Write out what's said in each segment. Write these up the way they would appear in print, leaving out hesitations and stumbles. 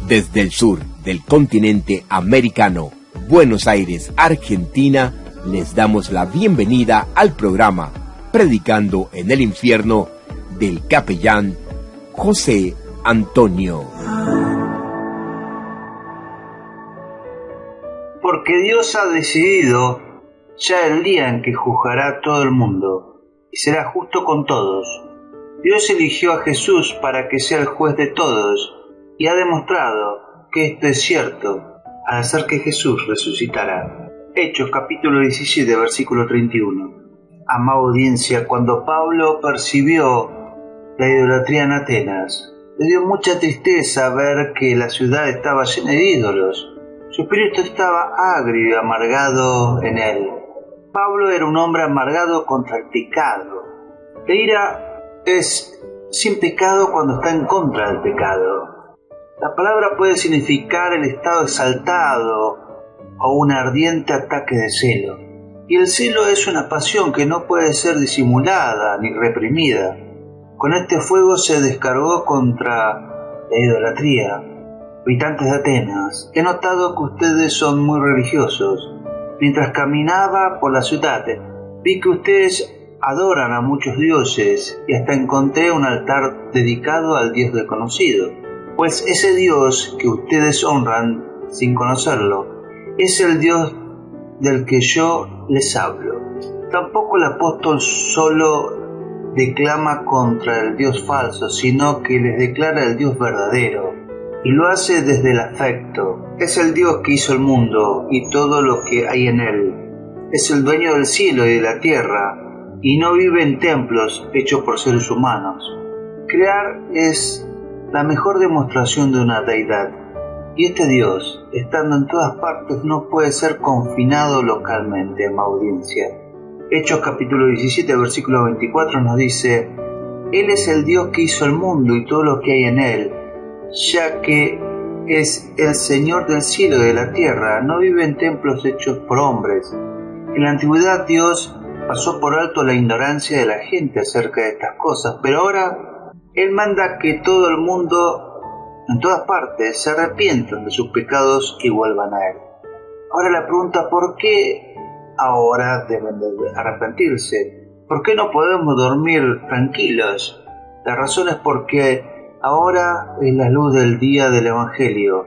Desde el sur del continente americano, Buenos Aires, Argentina, les damos la bienvenida al programa Predicando en el Infierno del capellán José Antonio. Porque Dios ha decidido ya el día en que juzgará a todo el mundo y será justo con todos. Dios eligió a Jesús para que sea el juez de todos y ha demostrado que esto es cierto al hacer que Jesús resucitará. Hechos capítulo 17, versículo 31. Amada audiencia, cuando Pablo percibió la idolatría en Atenas, le dio mucha tristeza ver que la ciudad estaba llena de ídolos. Su espíritu estaba agrio y amargado en él. Pablo era un hombre amargado contra el pecado. La ira es sin pecado cuando está en contra del pecado. La palabra puede significar el estado exaltado o un ardiente ataque de celo. Y el celo es una pasión que no puede ser disimulada ni reprimida. Con este fuego se descargó contra la idolatría. Habitantes de Atenas, he notado que ustedes son muy religiosos. Mientras caminaba por la ciudad, vi que ustedes adoran a muchos dioses y hasta encontré un altar dedicado al Dios desconocido. Pues ese Dios que ustedes honran sin conocerlo es el Dios del que yo les hablo. Tampoco el apóstol solo declama contra el Dios falso, sino que les declara el Dios verdadero. Y lo hace desde el afecto. Es el Dios que hizo el mundo y todo lo que hay en él. Es el dueño del cielo y de la tierra, y no vive en templos hechos por seres humanos. Crear es la mejor demostración de una deidad. Y este Dios, estando en todas partes, no puede ser confinado localmente, en audiencia. Hechos capítulo 17, versículo 24 nos dice: Él es el Dios que hizo el mundo y todo lo que hay en él, ya que es el Señor del cielo y de la tierra, no vive en templos hechos por hombres. En la antigüedad Dios pasó por alto la ignorancia de la gente acerca de estas cosas, pero ahora Él manda que todo el mundo, en todas partes, se arrepientan de sus pecados y vuelvan a Él. Ahora la pregunta: ¿por qué ahora deben de arrepentirse? ¿Por qué no podemos dormir tranquilos? La razón es porque ahora es la luz del día del Evangelio,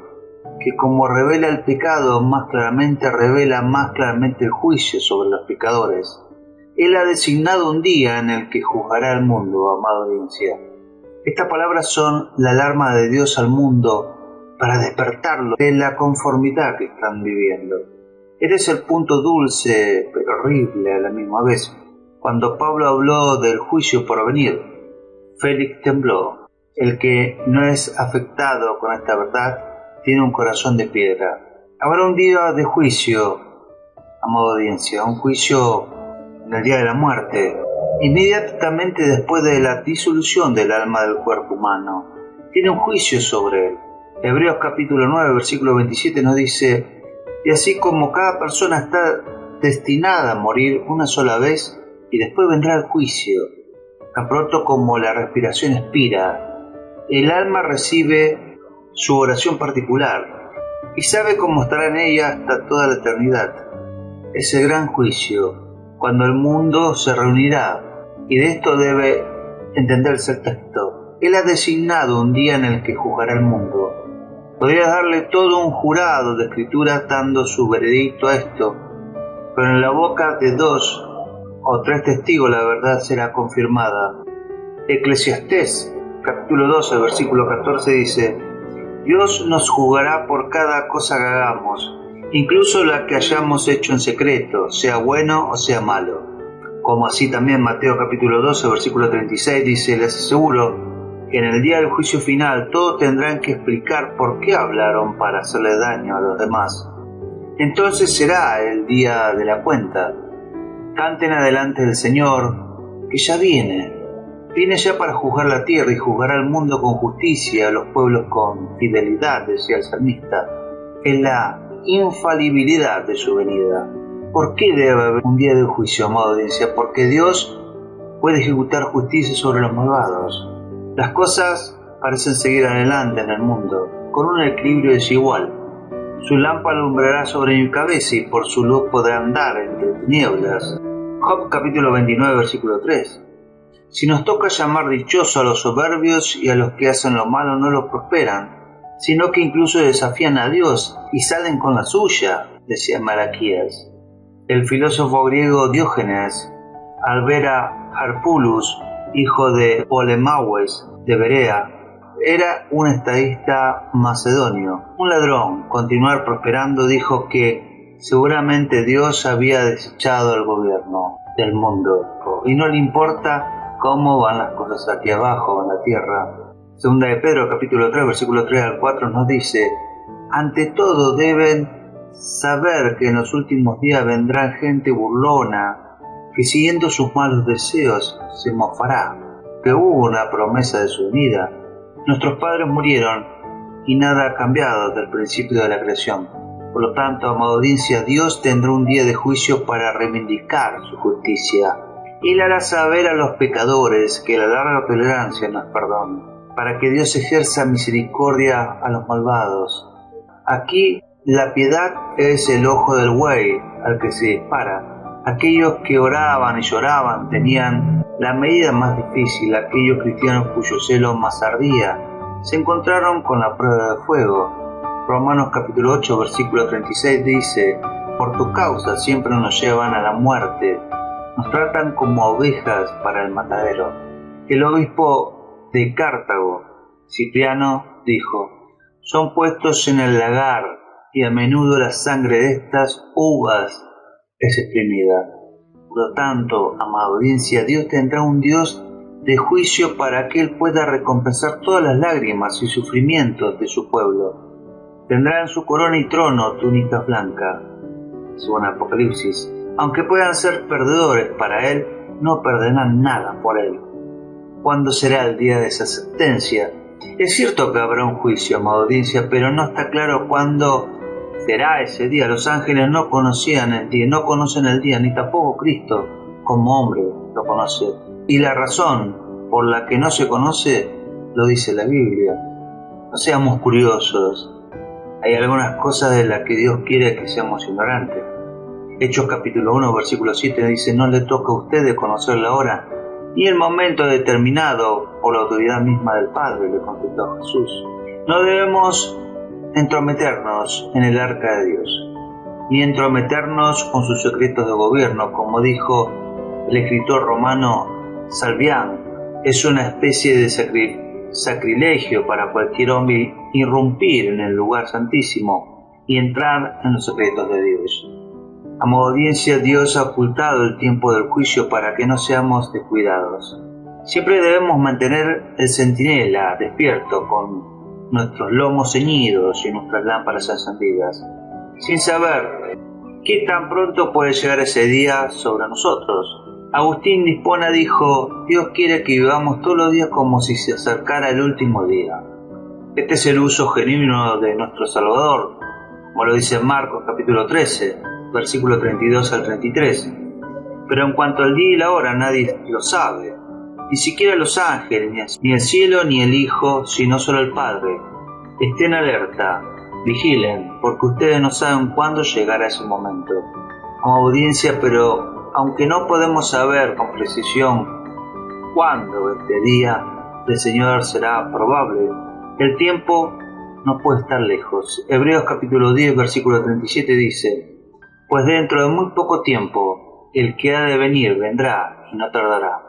que como revela el pecado, más claramente revela más claramente el juicio sobre los pecadores. Él ha designado un día en el que juzgará al mundo, amada audiencia. Estas palabras son la alarma de Dios al mundo para despertarlo de la conformidad que están viviendo. Eres el punto dulce pero horrible a la misma vez. Cuando Pablo habló del juicio por venir, Félix tembló. El que no es afectado con esta verdad tiene un corazón de piedra. Habrá un día de juicio, amada audiencia, un juicio en el día de la muerte, inmediatamente después de la disolución del alma del cuerpo humano. Tiene un juicio sobre él. Hebreos capítulo 9, versículo 27 nos dice: y así como cada persona está destinada a morir una sola vez y después vendrá el juicio, tan pronto como la respiración expira, el alma recibe su oración particular y sabe cómo estará en ella hasta toda la eternidad. Ese gran juicio, cuando el mundo se reunirá, y de esto debe entenderse el texto. Él ha designado un día en el que juzgará el mundo. Podría darle todo un jurado de escritura dando su veredicto a esto, pero en la boca de 2 o 3 testigos la verdad será confirmada. Eclesiastés capítulo 12, versículo 14 dice: Dios nos juzgará por cada cosa que hagamos, incluso la que hayamos hecho en secreto, sea bueno o sea malo. Como así también Mateo capítulo 12, versículo 36 dice: les aseguro que en el día del juicio final todos tendrán que explicar por qué hablaron para hacerle daño a los demás. Entonces será el día de la cuenta. Canten adelante del Señor, que ya viene. Viene ya para juzgar la tierra y juzgará al mundo con justicia, a los pueblos con fidelidad, decía el salmista. Es la infalibilidad de su venida. ¿Por qué debe haber un día de juicio, amada audiencia? Porque Dios puede ejecutar justicia sobre los malvados. Las cosas parecen seguir adelante en el mundo. con un equilibrio desigual. Su lámpara alumbrará sobre mi cabeza y por su luz podrá andar entre tinieblas. Job capítulo 29, versículo 3. Si nos toca llamar dichosos a los soberbios y a los que hacen lo malo no los prosperan, sino que incluso desafían a Dios y salen con la suya, decía Malaquías. El filósofo griego Diógenes, al ver a Harpulus, hijo de Polemaues de Berea, era un estadista macedonio, un ladrón. Continuar prosperando dijo que seguramente Dios había desechado el gobierno del mundo y no le importa cómo van las cosas aquí abajo en la tierra. Segunda de Pedro capítulo 3 versículo 3 al 4 nos dice: ante todo deben saber que en los últimos días vendrá gente burlona que siguiendo sus malos deseos se mofará, que hubo una promesa de su venida. Nuestros padres murieron y nada ha cambiado desde el principio de la creación. Por lo tanto, amada audiencia, Dios tendrá un día de juicio para reivindicar su justicia. Y le hará saber a los pecadores que la larga tolerancia no es perdón, para que Dios ejerza misericordia a los malvados. Aquí la piedad es el ojo del buey al que se dispara. Aquellos que oraban y lloraban tenían la medida más difícil. Aquellos cristianos cuyo celo más ardía se encontraron con la prueba de fuego. Romanos capítulo 8 versículo 36 dice: por tu causa siempre nos llevan a la muerte, nos tratan como ovejas para el matadero. El obispo de Cartago, Cipriano, dijo: son puestos en el lagar y a menudo la sangre de estas uvas es exprimida. Por lo tanto, amada audiencia, Dios tendrá un Dios de juicio para que Él pueda recompensar todas las lágrimas y sufrimientos de su pueblo. Tendrá en su corona y trono túnica blanca. Según Apocalipsis. Aunque puedan ser perdedores para Él, no perderán nada por Él. ¿Cuándo será el día de esa sentencia? Es cierto que habrá un juicio, amada audiencia, pero no está claro cuándo será ese día. Los ángeles no conocían el día, no conocen el día, ni tampoco Cristo como hombre lo conoce. Y la razón por la que no se conoce lo dice la Biblia. No seamos curiosos. Hay algunas cosas de las que Dios quiere que seamos ignorantes. Hechos capítulo 1 versículo 7 dice: no le toca a ustedes conocer la hora ni el momento determinado por la autoridad misma del Padre, le contestó Jesús. No debemos entrometernos en el arca de Dios, ni entrometernos con sus secretos de gobierno, como dijo el escritor romano Salvián. Es una especie de sacrilegio para cualquier hombre irrumpir en el lugar santísimo y entrar en los secretos de Dios. Amada audiencia, Dios ha ocultado el tiempo del juicio para que no seamos descuidados. Siempre debemos mantener el centinela despierto con nuestros lomos ceñidos y nuestras lámparas encendidas, sin saber qué tan pronto puede llegar ese día sobre nosotros. Agustín de Hipona dijo: Dios quiere que vivamos todos los días como si se acercara el último día. Este es el uso genuino de nuestro Salvador, como lo dice Marcos capítulo 13, versículo 32 al 33. Pero en cuanto al día y la hora nadie lo sabe, ni siquiera los ángeles, ni el cielo, ni el Hijo, sino solo el Padre. Estén alerta, vigilen, porque ustedes no saben cuándo llegará ese momento. Como audiencia, pero aunque no podemos saber con precisión cuándo este día del Señor será probable, el tiempo no puede estar lejos. Hebreos capítulo 10, versículo 37 dice: pues dentro de muy poco tiempo el que ha de venir vendrá y no tardará.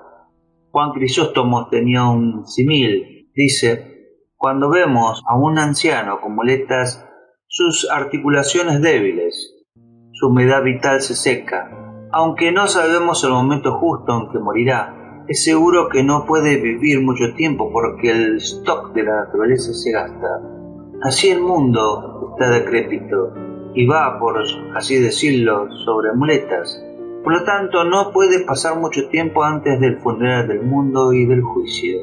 Juan Crisóstomo tenía un símil, dice: cuando vemos a un anciano con muletas, sus articulaciones débiles, su humedad vital se seca. Aunque no sabemos el momento justo en que morirá, es seguro que no puede vivir mucho tiempo porque el stock de la naturaleza se gasta. Así el mundo está decrépito y va, por así decirlo, sobre muletas. Por lo tanto, no puede pasar mucho tiempo antes del funeral del mundo y del juicio.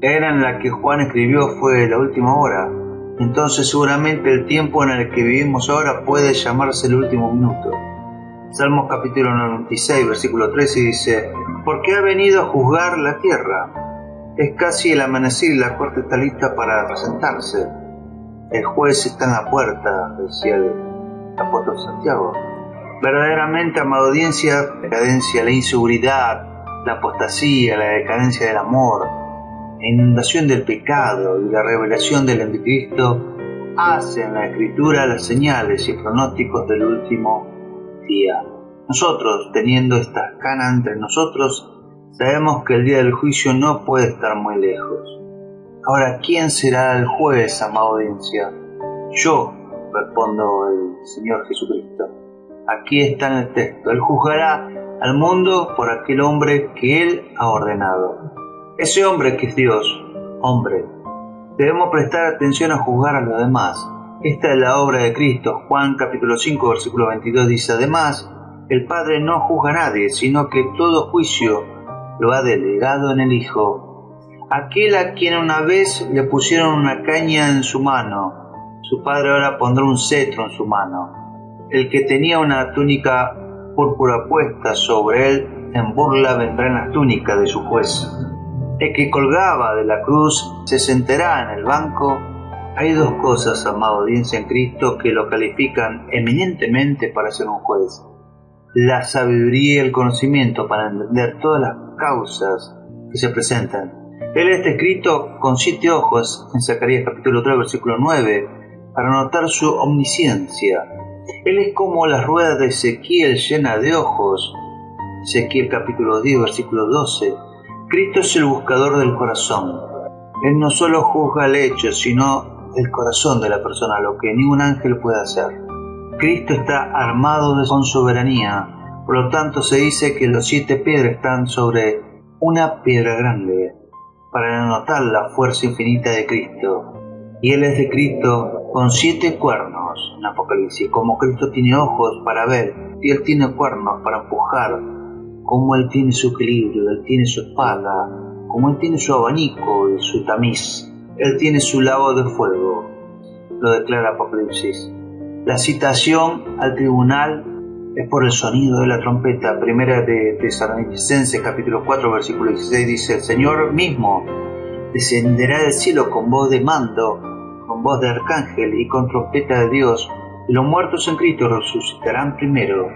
La era en la que Juan escribió fue la última hora. Entonces seguramente el tiempo en el que vivimos ahora puede llamarse el último minuto. Salmos capítulo 96, versículo 13 dice: porque ha venido a juzgar la tierra. Es casi el amanecer y la corte está lista para presentarse. El juez está en la puerta, decía el apóstol Santiago. Verdaderamente, amada audiencia, la decadencia, la inseguridad, la apostasía, la decadencia del amor, la inundación del pecado y la revelación del anticristo hacen la Escritura las señales y pronósticos del último día. Nosotros, teniendo estas canas entre nosotros, sabemos que el día del juicio no puede estar muy lejos. Ahora, ¿quién será el juez, amada audiencia? Yo, respondo el Señor Jesucristo. Aquí está en el texto. Él juzgará al mundo por aquel hombre que Él ha ordenado. Ese hombre que es Dios, hombre. Debemos prestar atención a juzgar a los demás. Esta es la obra de Cristo. Juan capítulo 5, versículo 22 dice: además, el Padre no juzga a nadie, sino que todo juicio lo ha delegado en el Hijo. Aquel a quien una vez le pusieron una caña en su mano, su Padre ahora pondrá un cetro en su mano. El que tenía una túnica púrpura puesta sobre él, en burla vendrá en la túnica de su juez. El que colgaba de la cruz se sentará en el banco. Hay dos cosas, amada audiencia en Cristo, que lo califican eminentemente para ser un juez: la sabiduría y el conocimiento para entender todas las causas que se presentan. Él está escrito con 7 ojos en Zacarías capítulo 3, versículo 9, para notar su omnisciencia. Él es como las ruedas de Ezequiel llena de ojos. Ezequiel capítulo 10, versículo 12. Cristo es el buscador del corazón. Él no solo juzga el hecho, sino el corazón de la persona, lo que ningún ángel puede hacer. Cristo está armado con soberanía, por lo tanto se dice que los 7 piedras están sobre una piedra grande, para denotar la fuerza infinita de Cristo. Y Él es de Cristo con 7 cuernos en Apocalipsis. Como Cristo tiene ojos para ver, y Él tiene cuernos para empujar, como Él tiene su equilibrio, Él tiene su espada, como Él tiene su abanico y su tamiz, Él tiene su lago de fuego, lo declara Apocalipsis. La citación al tribunal es por el sonido de la trompeta. Primera de Tesalonicenses capítulo 4 versículo 16 dice: el Señor mismo descenderá del cielo con voz de mando, con voz de arcángel y con trompeta de Dios, y los muertos en Cristo resucitarán primero.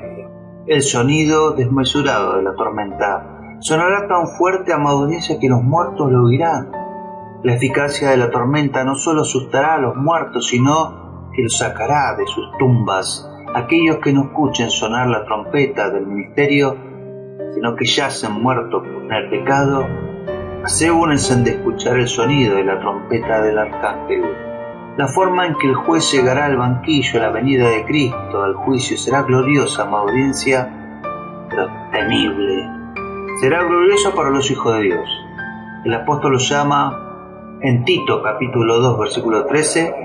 El sonido desmesurado de la tormenta sonará tan fuerte, amada audiencia, que los muertos lo oirán. La eficacia de la tormenta no solo asustará a los muertos, sino que los sacará de sus tumbas. Aquellos que no escuchen sonar la trompeta del ministerio, sino que yacen muertos en el pecado, asegúrense de escuchar el sonido de la trompeta del arcángel. La forma en que el juez llegará al banquillo a la venida de Cristo al juicio será gloriosa, amada audiencia, pero temible. Será gloriosa para los hijos de Dios. El apóstol lo llama en Tito capítulo 2 versículo 13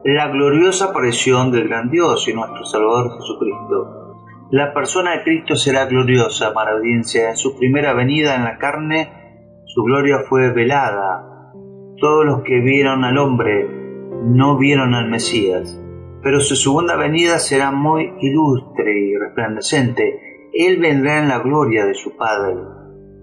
la gloriosa aparición del gran Dios y nuestro Salvador Jesucristo. La persona de Cristo será gloriosa, amada audiencia. En su primera venida en la carne, su gloria fue velada. Todos los que vieron al hombre no vieron al Mesías, pero su segunda venida será muy ilustre y resplandeciente. Él vendrá en la gloria de su Padre,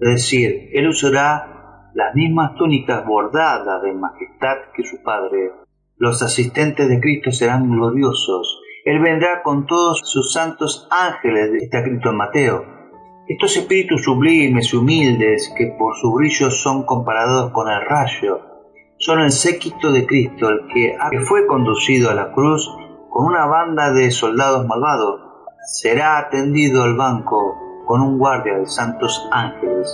es decir, Él usará las mismas túnicas bordadas de majestad que su Padre. Los asistentes de Cristo serán gloriosos. Él vendrá con todos sus santos ángeles, está escrito en Mateo. Estos espíritus sublimes y humildes, que por su brillo son comparados con el rayo, son el séquito de Cristo, el que fue conducido a la cruz con una banda de soldados malvados. Será atendido al banco con un guardia de santos ángeles.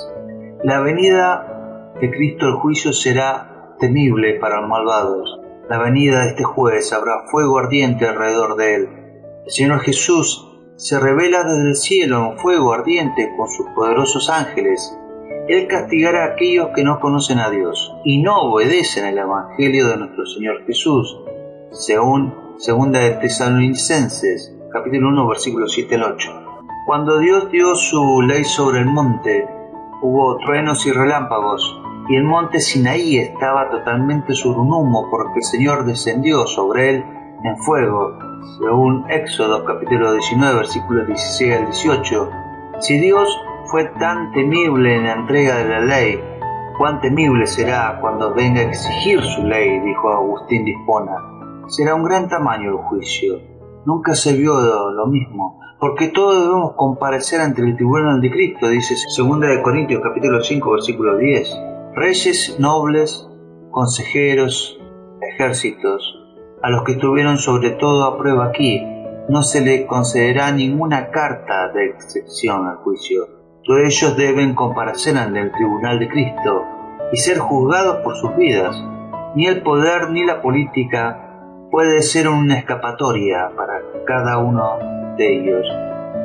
La venida de Cristo al juicio será temible para los malvados. La venida de este juez habrá fuego ardiente alrededor de él. El Señor Jesús se revela desde el cielo en fuego ardiente con sus poderosos ángeles. Él castigará a aquellos que no conocen a Dios y no obedecen el Evangelio de nuestro Señor Jesús, según 2 de Tesalonicenses, capítulo 1, versículos 7 al 8. Cuando Dios dio su ley sobre el monte, hubo truenos y relámpagos, y el monte Sinaí estaba totalmente sobre un humo, porque el Señor descendió sobre él en fuego, según Éxodo, capítulo 19, versículos 16 al 18. Si Dios fue tan temible en la entrega de la ley, cuán temible será cuando venga a exigir su ley, dijo Agustín de Hipona. será un gran tamaño el juicio. Nunca se vio lo mismo, porque todos debemos comparecer ante el tribunal de Cristo, dice 2 Corintios capítulo 5, versículo 10. Reyes, nobles, consejeros, ejércitos, a los que estuvieron sobre todo a prueba aquí, no se les concederá ninguna carta de excepción al juicio. Todos ellos deben comparecer ante el tribunal de Cristo y ser juzgados por sus vidas. Ni el poder ni la política puede ser una escapatoria para cada uno de ellos.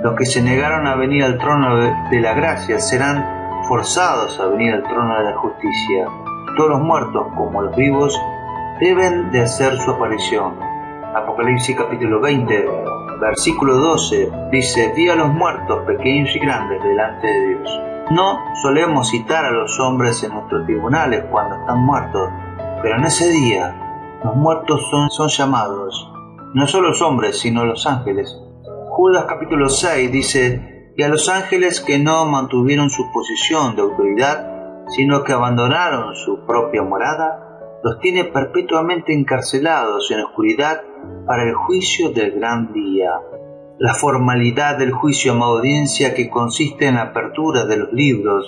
Los que se negaron a venir al trono de la gracia serán forzados a venir al trono de la justicia. Todos los muertos como los vivos deben de hacer su aparición. Apocalipsis capítulo 20, versículo 12 dice: vi a los muertos pequeños y grandes delante de Dios. No solemos citar a los hombres en nuestros tribunales cuando están muertos, pero en ese día los muertos son llamados, no solo los hombres, sino los ángeles. Judas capítulo 6 dice: y a los ángeles que no mantuvieron su posición de autoridad, sino que abandonaron su propia morada, los tiene perpetuamente encarcelados en la oscuridad para el juicio del gran día. La formalidad del juicio, amada audiencia, que consiste en la apertura de los libros,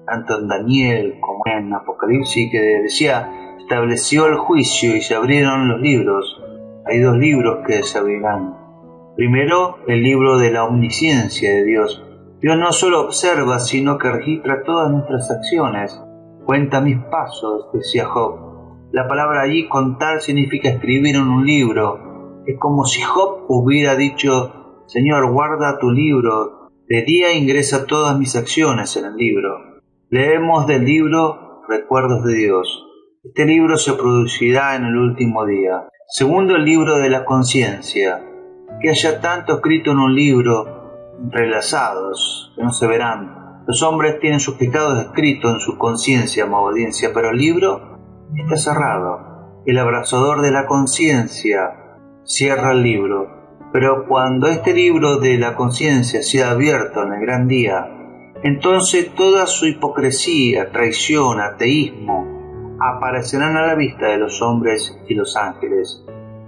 tanto en Daniel como en Apocalipsis, que decía: estableció el juicio y se abrieron los libros. Hay 2 libros que se abrirán. Primero, el libro de la omnisciencia de Dios. Dios no solo observa, sino que registra todas nuestras acciones. Cuenta mis pasos, decía Job. La palabra allí, contar, significa escribir en un libro. Es como si Job hubiera dicho: Señor, guarda tu libro. De día ingresa todas mis acciones en el libro. Leemos del libro Recuerdos de Dios. Este libro se producirá en el último día. Segundo, el libro de la conciencia. Que haya tanto escrito en un libro, entrelazados, que no se verán. Los hombres tienen sus pecados escritos en su conciencia, amada audiencia, pero el libro está cerrado. El abrasador de la conciencia cierra el libro. Pero cuando este libro de la conciencia sea abierto en el gran día, entonces toda su hipocresía, traición, ateísmo, aparecerán a la vista de los hombres y los ángeles.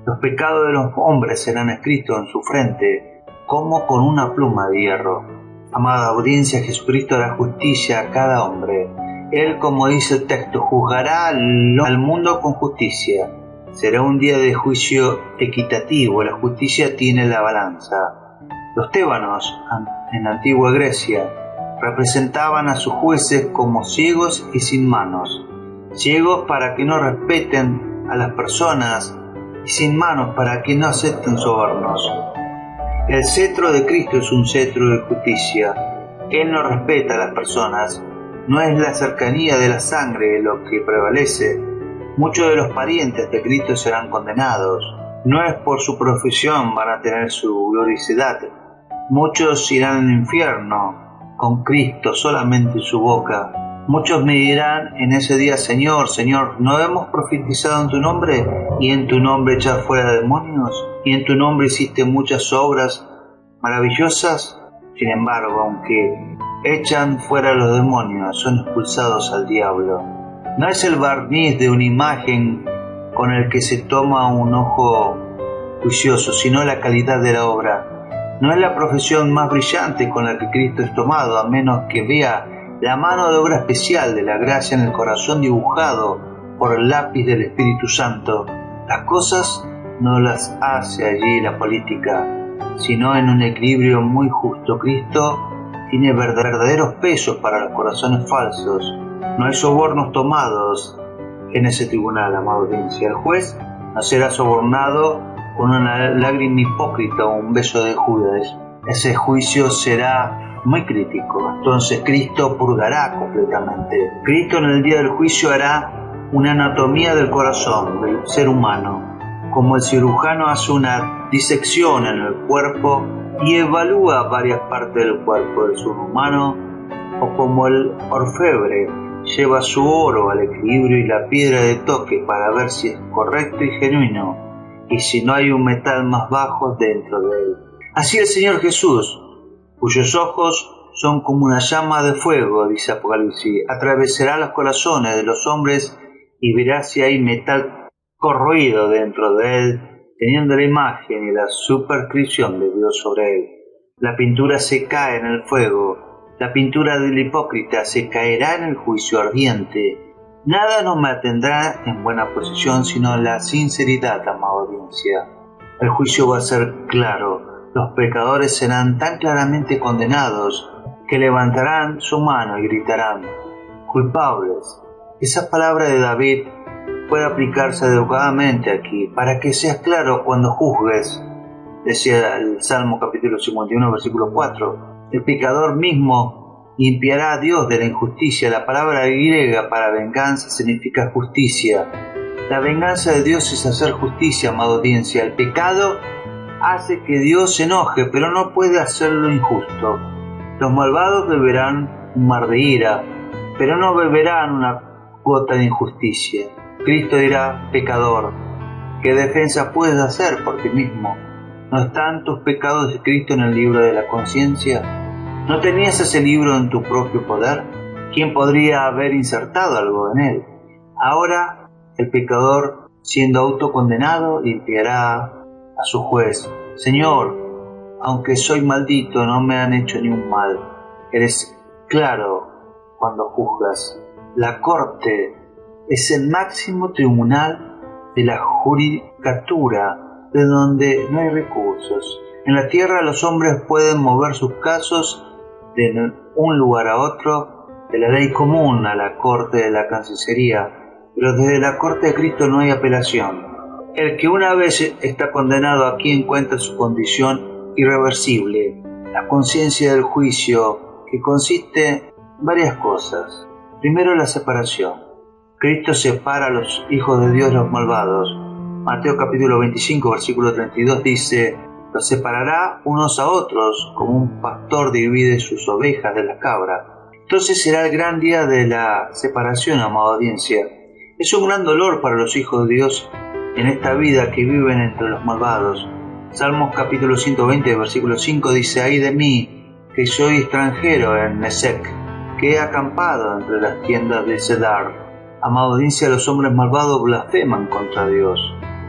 Los pecados de los hombres serán escritos en su frente como con una pluma de hierro. Amada audiencia, Jesucristo hará justicia a cada hombre. Él, como dice el texto, juzgará al mundo con justicia. Será un día de juicio equitativo. La justicia tiene la balanza. Los tébanos, en la antigua Grecia, representaban a sus jueces como ciegos y sin manos. Ciegos para que no respeten a las personas y sin manos para que no acepten sobornos. El cetro de Cristo es un cetro de justicia. Él no respeta a las personas. No es la cercanía de la sangre lo que prevalece. Muchos de los parientes de Cristo serán condenados. No es por su profesión van a tener su gloricidad. Muchos irán al infierno con Cristo solamente en su boca. Muchos me dirán en ese día: Señor, Señor, ¿no hemos profetizado en tu nombre? ¿Y en tu nombre echar fuera demonios? ¿Y en tu nombre hiciste muchas obras maravillosas? Sin embargo, aunque echan fuera los demonios, son expulsados al diablo. No es el barniz de una imagen con el que se toma un ojo juicioso, sino la calidad de la obra. No es la profesión más brillante con la que Cristo es tomado, a menos que vea la mano de obra especial de la gracia en el corazón dibujado por el lápiz del Espíritu Santo. Las cosas no las hace allí la política, sino en un equilibrio muy justo. Cristo tiene verdaderos pesos para los corazones falsos. No hay sobornos tomados en ese tribunal, amada audiencia. El juez no será sobornado con una lágrima hipócrita o un beso de Judas. Ese juicio será muy crítico. Entonces Cristo purgará completamente. Cristo en el día del juicio hará una anatomía del corazón del ser humano, como el cirujano hace una disección en el cuerpo y evalúa varias partes del cuerpo del ser humano, o como el orfebre lleva su oro al equilibrio y la piedra de toque para ver si es correcto y genuino, y si no hay un metal más bajo dentro de él. Así el Señor Jesús, cuyos ojos son como una llama de fuego, dice Apocalipsis, atravesará los corazones de los hombres y verá si hay metal corroído dentro de él, teniendo la imagen y la superscripción de Dios sobre él. La pintura se cae en el fuego, la pintura del hipócrita se caerá en el juicio ardiente. Nada nos mantendrá en buena posición sino la sinceridad, amada audiencia. El juicio va a ser claro, los pecadores serán tan claramente condenados que levantarán su mano y gritarán, culpables. Esa palabra de David puede aplicarse adecuadamente aquí, para que seas claro cuando juzgues, decía el Salmo capítulo 51, versículo 4. El pecador mismo limpiará a Dios de la injusticia. La palabra griega para venganza significa justicia. La venganza de Dios es hacer justicia, amada audiencia. El pecado hace que Dios se enoje, pero no puede hacerlo injusto. Los malvados beberán un mar de ira, pero no beberán una gota de injusticia. Cristo dirá, pecador, ¿qué defensa puedes hacer por ti mismo? ¿No están tus pecados escritos en el libro de la conciencia? ¿No tenías ese libro en tu propio poder? ¿Quién podría haber insertado algo en él? Ahora el pecador, siendo autocondenado, limpiará a su juez. Señor, aunque soy maldito, no me han hecho ni un mal. Eres claro cuando juzgas. La corte es el máximo tribunal de la judicatura, de donde no hay recursos. En la tierra los hombres pueden mover sus casos de un lugar a otro, de la ley común a la corte de la Cancillería, pero desde la corte de Cristo no hay apelación. El que una vez está condenado aquí encuentra su condición irreversible, la conciencia del juicio, que consiste en varias cosas. Primero, la separación. Cristo separa a los hijos de Dios de los malvados. Mateo capítulo 25, versículo 32 dice, los separará unos a otros, como un pastor divide sus ovejas de las cabras. Entonces será el gran día de la separación, amada audiencia. Es un gran dolor para los hijos de Dios en esta vida que viven entre los malvados. Salmos capítulo 120, versículo 5 dice, ay de mí, que soy extranjero en Mesec, que he acampado entre las tiendas de Cedar. Amada audiencia, los hombres malvados blasfeman contra Dios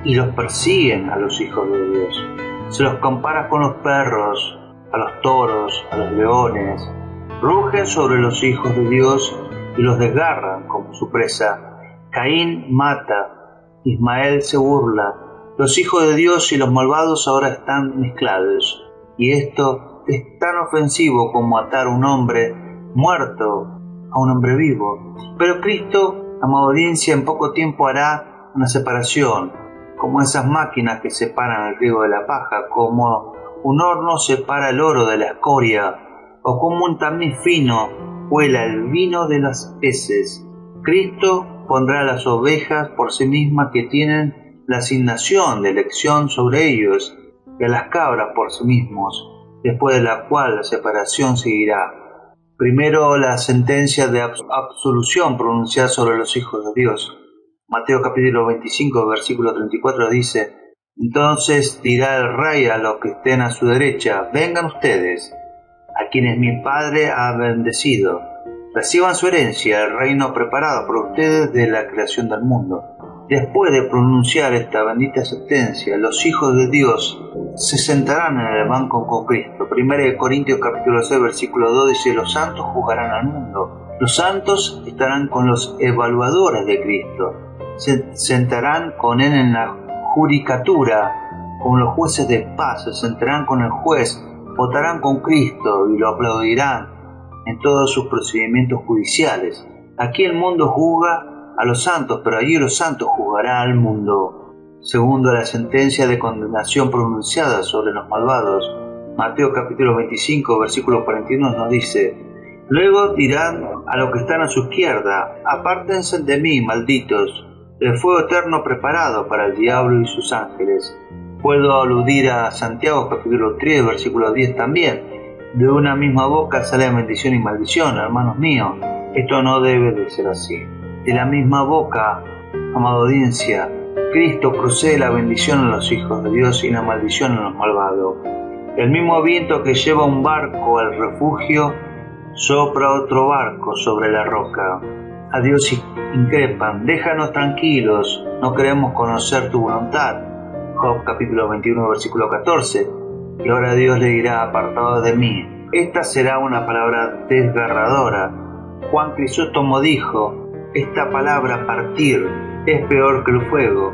y los persiguen a los hijos de Dios. Se los compara con los perros, a los toros, a los leones. Rugen sobre los hijos de Dios y los desgarran como su presa. Caín mata, Ismael se burla. Los hijos de Dios y los malvados ahora están mezclados. Y esto es tan ofensivo como atar a un hombre muerto a un hombre vivo. Pero Cristo, amada audiencia, en poco tiempo hará una separación, como esas máquinas que separan el trigo de la paja, como un horno separa el oro de la escoria, o como un tamiz fino cuela el vino de las heces. Cristo pondrá a las ovejas por sí mismas que tienen la asignación de elección sobre ellos, y a las cabras por sí mismos, después de la cual la separación seguirá. Primero, la sentencia de absolución pronunciada sobre los hijos de Dios. Mateo capítulo 25, versículo 34 dice, entonces dirá el rey a los que estén a su derecha, vengan ustedes, a quienes mi Padre ha bendecido, reciban su herencia, el reino preparado por ustedes de la creación del mundo. Después de pronunciar esta bendita sentencia, los hijos de Dios se sentarán en el banco con Cristo. 1 Corintios capítulo 6, versículo 2 dice, los santos juzgarán al mundo. Los santos estarán con los evaluadores de Cristo. Se sentarán con Él en la judicatura, con los jueces de paz. Se sentarán con el juez, votarán con Cristo y lo aplaudirán en todos sus procedimientos judiciales. Aquí el mundo juzga a los santos, pero allí los santos juzgarán al mundo. Segundo, la sentencia de condenación pronunciada sobre los malvados. Mateo capítulo 25, versículo 41 nos dice, luego dirán a los que están a su izquierda, apártense de mí, malditos, del fuego eterno preparado para el diablo y sus ángeles. Puedo aludir a Santiago capítulo 3, versículo 10 también. De una misma boca sale bendición y maldición, hermanos míos. Esto no debe de ser así. De la misma boca, amada audiencia, Cristo procede la bendición a los hijos de Dios y la maldición a los malvados. El mismo viento que lleva un barco al refugio, sopra otro barco sobre la roca. A Dios increpan, déjanos tranquilos, no queremos conocer tu voluntad. Job capítulo 21 versículo 14. Y ahora Dios le dirá: apartado de mí. Esta será una palabra desgarradora. Juan Crisóstomo dijo: esta palabra partir es peor que el fuego.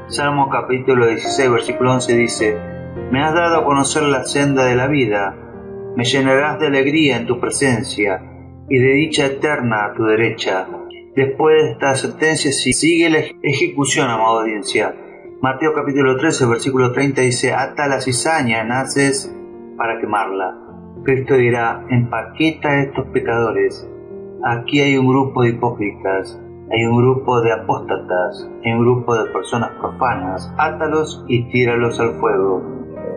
Salmo capítulo 16 versículo 11 dice: me has dado a conocer la senda de la vida, me llenarás de alegría en tu presencia y de dicha eterna a tu derecha. Después de esta sentencia sigue la ejecución, amada audiencia. Mateo capítulo 13 versículo 30 dice: ata la cizaña en haces para quemarla. Cristo dirá: empaqueta a estos pecadores. Aquí hay un grupo de hipócritas, hay un grupo de apóstatas, hay un grupo de personas profanas. Átalos y tíralos al fuego.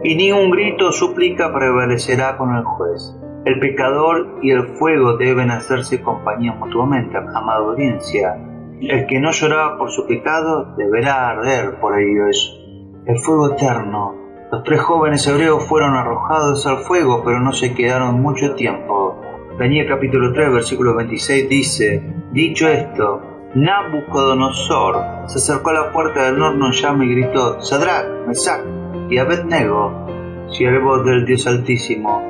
Y ni un grito o súplica prevalecerá con el juez. El pecador y el fuego deben hacerse compañía mutuamente, amada audiencia. El que no lloraba por su pecado deberá arder por ellos. El fuego eterno. Los 3 jóvenes hebreos fueron arrojados al fuego, pero no se quedaron mucho tiempo. Daniel capítulo 3 versículo 26 dice: dicho esto, Nabucodonosor se acercó a la puerta del horno en llama y gritó: Sadrach, Mesach y Abednego, siervos del Dios Altísimo,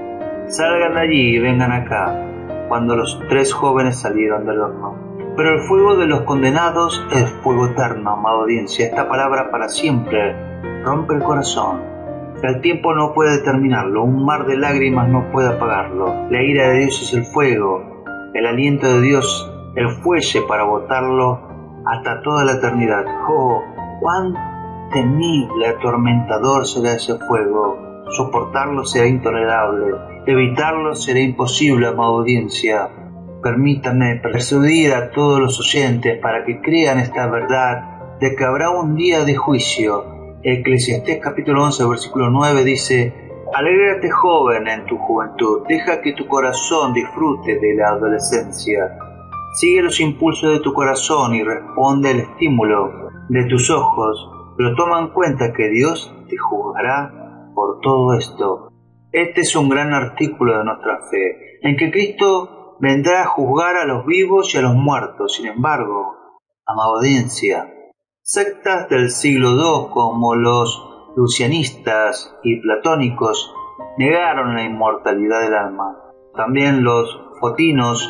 salgan de allí y vengan acá. Cuando los 3 jóvenes salieron del horno. Pero el fuego de los condenados es fuego eterno, amada audiencia. Esta palabra para siempre rompe el corazón. El tiempo no puede determinarlo, un mar de lágrimas no puede apagarlo. La ira de Dios es el fuego, el aliento de Dios el fuelle para botarlo hasta toda la eternidad. ¡Oh, cuán temible, atormentador será ese fuego! Soportarlo será intolerable, evitarlo será imposible, amada audiencia. Permítanme persuadir a todos los oyentes para que crean esta verdad de que habrá un día de juicio. Eclesiastés capítulo 11 versículo 9 dice: alégrate joven en tu juventud, deja que tu corazón disfrute de la adolescencia. Sigue los impulsos de tu corazón y responde al estímulo de tus ojos, pero toma en cuenta que Dios te juzgará por todo esto. Este es un gran artículo de nuestra fe, en que Cristo vendrá a juzgar a los vivos y a los muertos. Sin embargo, amada audiencia, sectas del siglo II como los lucianistas y platónicos negaron la inmortalidad del alma. También los fotinos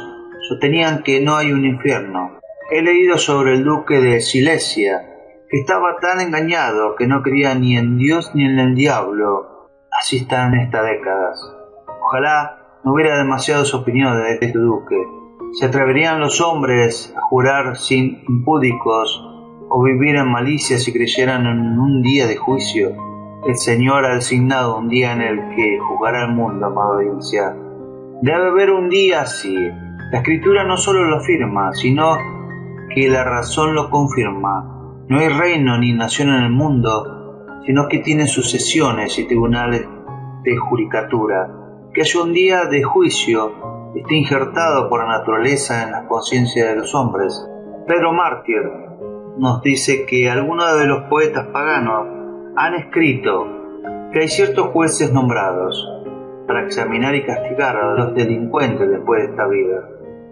sostenían que no hay un infierno. He leído sobre el duque de Silesia, que estaba tan engañado que no creía ni en Dios ni en el diablo. Así están estas décadas. Ojalá no hubiera demasiadas opiniones de este duque. ¿Se atreverían los hombres a jurar sin impúdicos o vivir en malicia si creyeran en un día de juicio? El Señor ha designado un día en el que juzgará al mundo, amada audiencia. Debe haber un día así. La Escritura no solo lo afirma, sino que la razón lo confirma. No hay reino ni nación en el mundo, sino que tiene sucesiones y tribunales de judicatura. Que haya un día de juicio está injertado por la naturaleza en la conciencia de los hombres. Pedro Mártir nos dice que algunos de los poetas paganos han escrito que hay ciertos jueces nombrados para examinar y castigar a los delincuentes después de esta vida.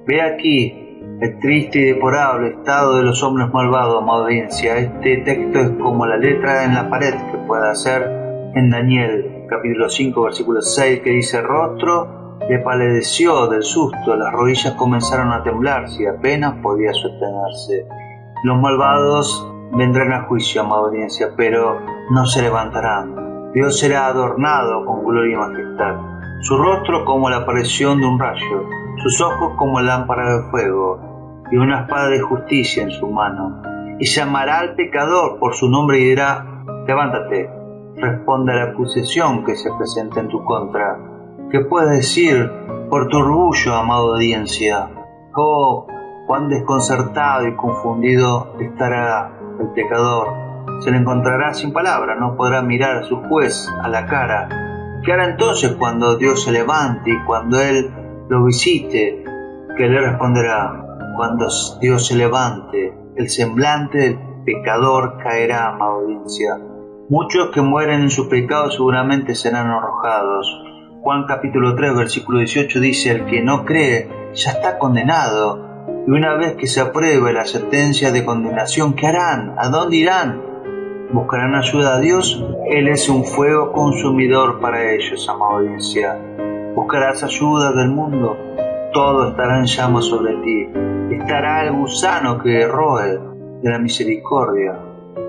Ve aquí el triste y deplorable estado de los hombres malvados, amada audiencia. Este texto es como la letra en la pared que puede hacer en Daniel capítulo 5 versículo 6, que dice: el rostro le palideció del susto, las rodillas comenzaron a temblar y apenas podía sostenerse. Los malvados vendrán a juicio, amada audiencia, pero no se levantarán. Dios será adornado con gloria y majestad. Su rostro como la aparición de un rayo, sus ojos como lámpara de fuego, y una espada de justicia en su mano. Y llamará al pecador por su nombre y dirá: levántate, responde a la acusación que se presenta en tu contra. ¿Qué puedes decir por tu orgullo, amada audiencia? Oh, cuán desconcertado y confundido estará el pecador. Se le encontrará sin palabras, no podrá mirar a su juez a la cara. ¿Qué hará entonces cuando Dios se levante y cuando Él lo visite? ¿Qué le responderá? Cuando Dios se levante, el semblante del pecador caerá, amada audiencia. Muchos que mueren en su pecado seguramente serán arrojados. Juan capítulo 3 versículo 18 dice: el que no cree ya está condenado. Y una vez que se apruebe la sentencia de condenación, ¿qué harán? ¿A dónde irán? ¿Buscarán ayuda a Dios? Él es un fuego consumidor para ellos, amada audiencia. ¿Buscarás ayuda del mundo? Todo estará en llamas sobre ti. Estará el gusano que roe de la misericordia.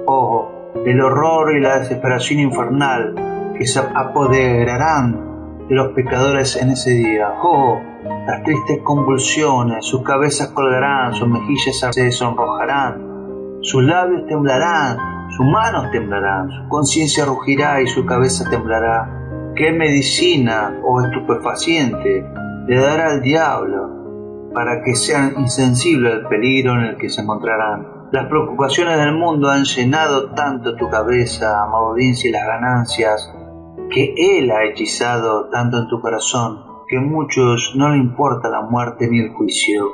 Oh, el horror y la desesperación infernal que se apoderarán de los pecadores en ese día. Oh, las tristes convulsiones, sus cabezas colgarán, sus mejillas se sonrojarán, sus labios temblarán, sus manos temblarán, su conciencia rugirá y su cabeza temblará. ¿Qué medicina o estupefaciente le dará al diablo para que sean insensibles al peligro en el que se encontrarán? Las preocupaciones del mundo han llenado tanto tu cabeza, amada audiencia, y las ganancias que Él ha hechizado tanto en tu corazón, que a muchos no le importa la muerte ni el juicio.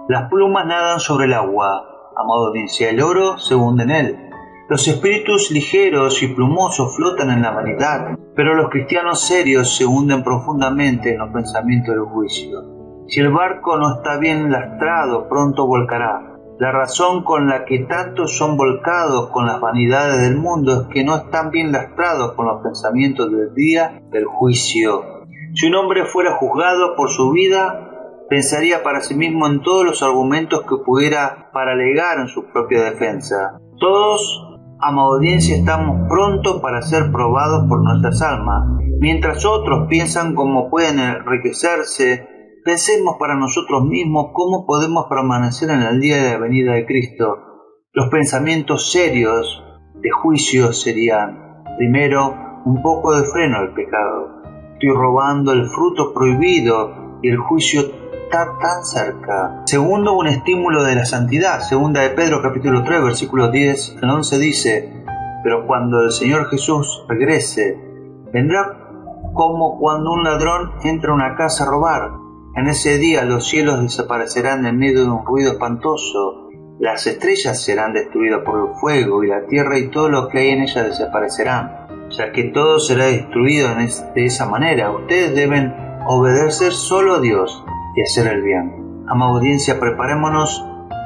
Las plumas nadan sobre el agua, amada audiencia, el oro se hunde en él. Los espíritus ligeros y plumosos flotan en la vanidad, pero los cristianos serios se hunden profundamente en los pensamientos del juicio. Si el barco no está bien lastrado, pronto volcará. La razón con la que tantos son volcados con las vanidades del mundo es que no están bien lastrados con los pensamientos del día del juicio. Si un hombre fuera juzgado por su vida, pensaría para sí mismo en todos los argumentos que pudiera para alegar en su propia defensa. Todos, amada audiencia, estamos prontos para ser probados por nuestras almas. Mientras otros piensan cómo pueden enriquecerse, pensemos para nosotros mismos cómo podemos permanecer en el día de la venida de Cristo. Los pensamientos serios de juicio serían, primero, un poco de freno al pecado. Estoy robando el fruto prohibido y el juicio está tan cerca. Segundo, un estímulo de la santidad. Segunda de Pedro capítulo 3 versículos 10 al 11 dice: pero cuando el Señor Jesús regrese, vendrá como cuando un ladrón entra a una casa a robar. En ese día los cielos desaparecerán en medio de un ruido espantoso, las estrellas serán destruidas por el fuego y la tierra y todo lo que hay en ella desaparecerán, ya que todo será destruido de esa manera. Ustedes deben obedecer solo a Dios y hacer el bien. Amada audiencia, preparémonos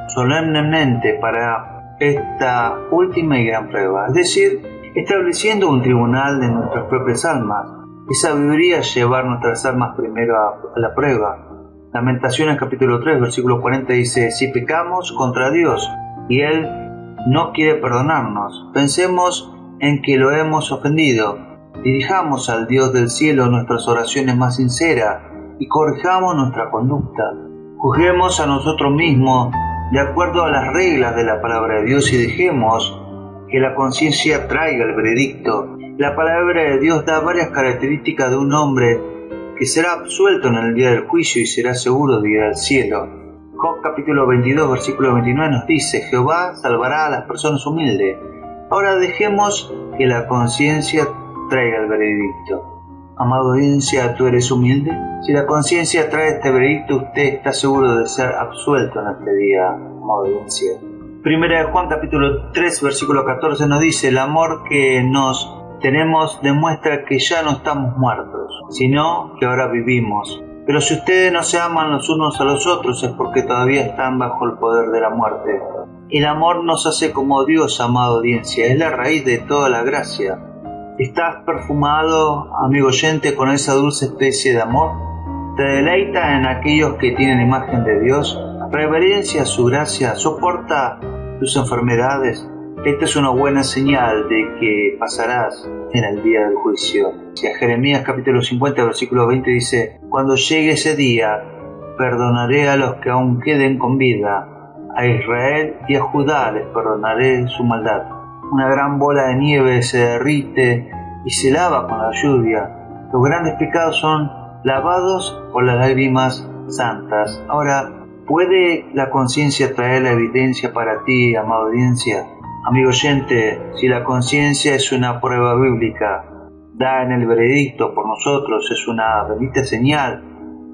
solemnemente para esta última y gran prueba, es decir, estableciendo un tribunal de nuestras propias almas. Es sabiduría llevar nuestras almas primero a la prueba. Lamentaciones capítulo 3 versículo 40 dice: si pecamos contra Dios y Él no quiere perdonarnos, pensemos en que lo hemos ofendido, dirijamos al Dios del cielo nuestras oraciones más sinceras y corrijamos nuestra conducta. Juzguemos a nosotros mismos de acuerdo a las reglas de la palabra de Dios y dejemos que la conciencia traiga el veredicto. La palabra de Dios da varias características de un hombre que será absuelto en el día del juicio y será seguro de ir al cielo. Job capítulo 22 versículo 29 nos dice: Jehová salvará a las personas humildes. Ahora dejemos que la conciencia traiga el veredicto. Amada audiencia, ¿tú eres humilde? Si la conciencia trae este veredicto, usted está seguro de ser absuelto en este día, amada audiencia. Primera de Juan capítulo 3 versículo 14 nos dice: el amor que nos tenemos demuestra que ya no estamos muertos, sino que ahora vivimos. Pero si ustedes no se aman los unos a los otros es porque todavía están bajo el poder de la muerte. El amor nos hace como Dios, amada audiencia, es la raíz de toda la gracia. ¿Estás perfumado, amigo oyente, con esa dulce especie de amor? ¿Te deleita en aquellos que tienen imagen de Dios? ¿Reverencia su gracia? ¿Soporta tus enfermedades? Esta es una buena señal de que pasarás en el día del juicio. Si a Jeremías capítulo 50 versículo 20 dice: cuando llegue ese día, perdonaré a los que aún queden con vida. A Israel y a Judá les perdonaré su maldad. Una gran bola de nieve se derrite y se lava con la lluvia. Los grandes pecados son lavados por las lágrimas santas. Ahora, ¿puede la conciencia traer la evidencia para ti, amada audiencia? Amigo oyente, si la conciencia es una prueba bíblica, da en el veredicto por nosotros, es una bendita señal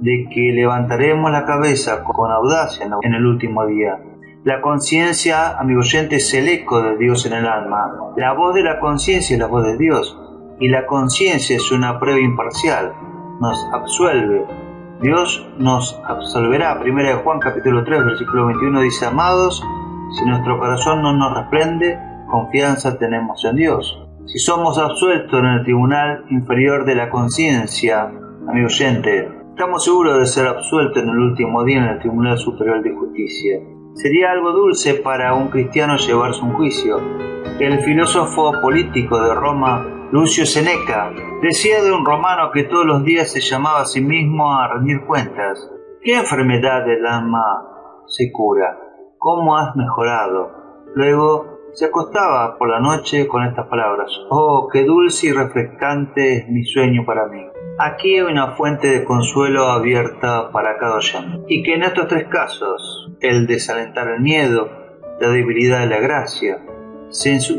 de que levantaremos la cabeza con audacia en el último día. La conciencia, amigo oyente, es el eco de Dios en el alma. La voz de la conciencia es la voz de Dios, y la conciencia es una prueba imparcial, nos absuelve. Dios nos absolverá. Primera de Juan capítulo 3 versículo 21 dice: amados, si nuestro corazón no nos reprende, confianza tenemos en Dios. Si somos absueltos en el tribunal inferior de la conciencia, amigo oyente, estamos seguros de ser absueltos en el último día en el tribunal superior de justicia. Sería algo dulce para un cristiano llevarse un juicio. El filósofo político de Roma, Lucio Seneca, decía de un romano que todos los días se llamaba a sí mismo a rendir cuentas. ¿Qué enfermedad del alma se cura? ¿Cómo has mejorado? Luego se acostaba por la noche con estas palabras: oh, qué dulce y refrescante es mi sueño para mí. Aquí hay una fuente de consuelo abierta para cada oyente. Y que en estos tres casos, el desalentar el miedo, la debilidad de la gracia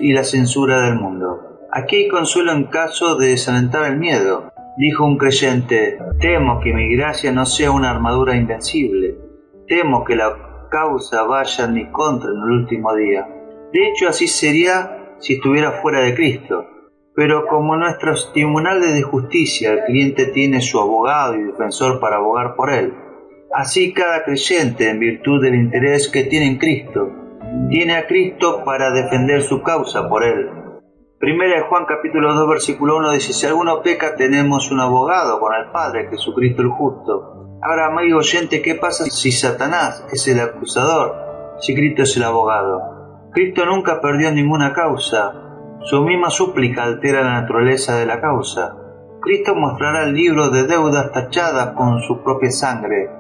y la censura del mundo, aquí hay consuelo en caso de desalentar el miedo. Dijo un creyente: temo que mi gracia no sea una armadura invencible. Temo que la causa vaya en mi contra en el último día. De hecho, así sería si estuviera fuera de Cristo. Pero como en nuestros tribunales de justicia el cliente tiene su abogado y defensor para abogar por él, así cada creyente, en virtud del interés que tiene en Cristo, tiene a Cristo para defender su causa por él. Primera de Juan capítulo 2 versículo 1 dice: si alguno peca, tenemos un abogado con el Padre, Jesucristo el justo. Ahora, amigo oyente, ¿qué pasa si Satanás es el acusador, si Cristo es el abogado? Cristo nunca perdió ninguna causa. Su misma súplica altera la naturaleza de la causa. Cristo mostrará el libro de deudas tachadas con su propia sangre.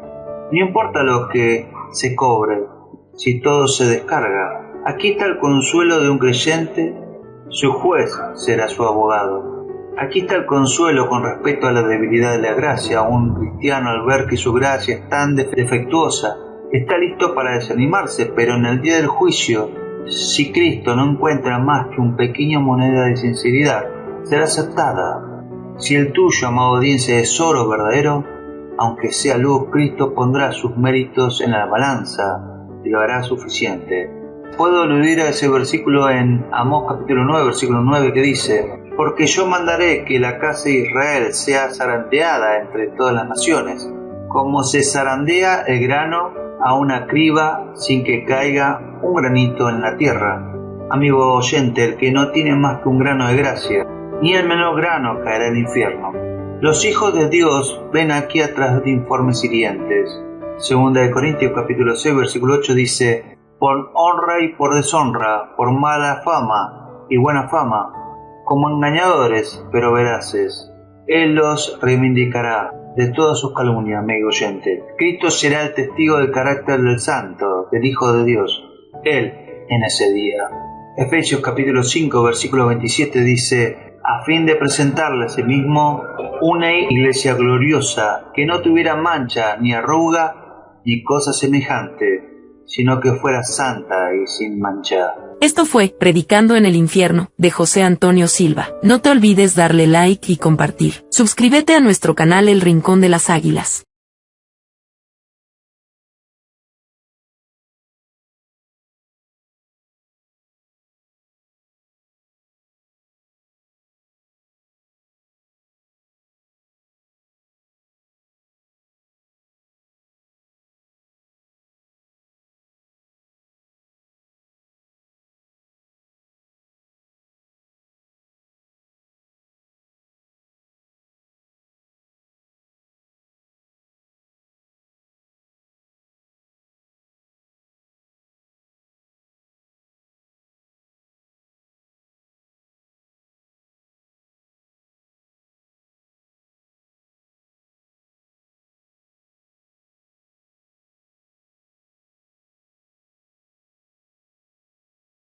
No importa lo que se cobre, si todo se descarga. Aquí está el consuelo de un creyente: su juez será su abogado. Aquí está el consuelo con respecto a la debilidad de la gracia. Un cristiano, al ver que su gracia es tan defectuosa, está listo para desanimarse, pero en el día del juicio, si Cristo no encuentra más que una pequeña moneda de sinceridad, será aceptada. Si el tuyo, amado audiencia, es oro verdadero, aunque sea luz, Cristo pondrá sus méritos en la balanza y lo hará suficiente. Puedo aludir a ese versículo en Amós capítulo 9, versículo 9, que dice: porque yo mandaré que la casa de Israel sea zarandeada entre todas las naciones, como se zarandea el grano a una criba sin que caiga un granito en la tierra. Amigo oyente, el que no tiene más que un grano de gracia, ni el menor grano caerá al infierno. Los hijos de Dios ven aquí atrás de informes hirientes. Segunda de Corintios capítulo 6 versículo 8 dice: por honra y por deshonra, por mala fama y buena fama, como engañadores pero veraces. Él los reivindicará de todas sus calumnias, amigo oyente. Cristo será el testigo del carácter del santo, del Hijo de Dios, Él en ese día. Efesios capítulo 5 versículo 27 dice: a fin de presentarle a sí mismo una iglesia gloriosa, que no tuviera mancha, ni arruga, ni cosa semejante, sino que fuera santa y sin mancha. Esto fue Predicando en el Infierno, de José Antonio Silva. No te olvides darle like y compartir. Suscríbete a nuestro canal El Rincón de las Águilas.